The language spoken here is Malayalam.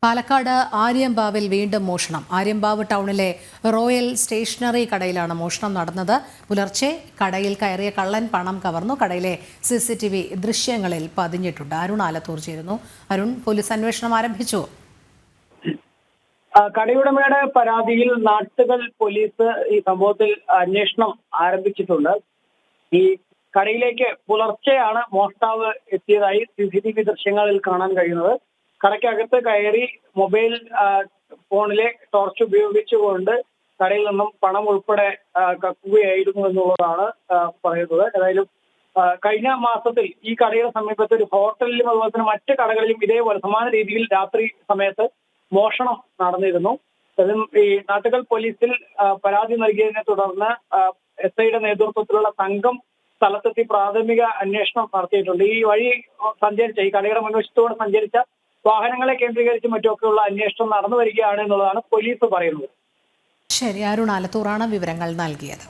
പാലക്കാട് ആര്യമ്പാവിൽ വീണ്ടും മോഷണം. ആര്യമ്പാവ് ടൗണിലെ റോയൽ സ്റ്റേഷനറി കടയിലാണ് മോഷണം നടന്നത്. പുലർച്ചെ കടയിൽ കയറിയ കള്ളൻ പണം കവർന്നു. കടയിലെ CCTV ദൃശ്യങ്ങളിൽ പതിഞ്ഞിട്ടുണ്ട്. അരുൺ ആലത്തൂർ ചേരുന്നു. അരുൺ, പോലീസ് അന്വേഷണം ആരംഭിച്ചു. കടയുടമയുടെ പരാതിയിൽ നാട്ടുകൽ പോലീസ് ഈ സംഭവത്തിൽ അന്വേഷണം ആരംഭിച്ചിട്ടുണ്ട്. ഈ കടയിലേക്ക് പുലർച്ചെയാണ് മോഷ്ടാവ് എത്തിയതായി CCTV ദൃശ്യങ്ങളിൽ കാണാൻ കഴിയുന്നത്. കടയ്ക്കകത്ത് കയറി മൊബൈൽ ഫോണിലെ ടോർച്ച് ഉപയോഗിച്ചുകൊണ്ട് കടയിൽ നിന്നും പണം ഉൾപ്പെടെ കക്കുകയായിരുന്നു എന്നുള്ളതാണ് പറയുന്നത്. ഏതായാലും കഴിഞ്ഞ മാസത്തിൽ ഈ കടയുടെ സമീപത്ത് ഒരു ഹോട്ടലിലും അതുപോലെ തന്നെ മറ്റ് കടകളിലും ഇതേപോലെ സമാന രീതിയിൽ രാത്രി സമയത്ത് മോഷണം നടന്നിരുന്നു. ഈ നാട്ടുകൽ പോലീസിൽ പരാതി നൽകിയതിനെ തുടർന്ന് SIയുടെ നേതൃത്വത്തിലുള്ള സംഘം സ്ഥലത്തെത്തി പ്രാഥമിക അന്വേഷണം നടത്തിയിട്ടുണ്ട്. ഈ വഴി സഞ്ചരിച്ച ഈ കടയുടെ മുൻവശത്തോടെ സഞ്ചരിച്ച വാഹനങ്ങളെ കേന്ദ്രീകരിച്ച് മറ്റുമൊക്കെയുള്ള അന്വേഷണം നടന്നു വരികയാണ് എന്നുള്ളതാണ് പോലീസ് പറയുന്നത്. ശരി, അരുൺ ആലത്തൂറാണ് വിവരങ്ങൾ നൽകിയത്.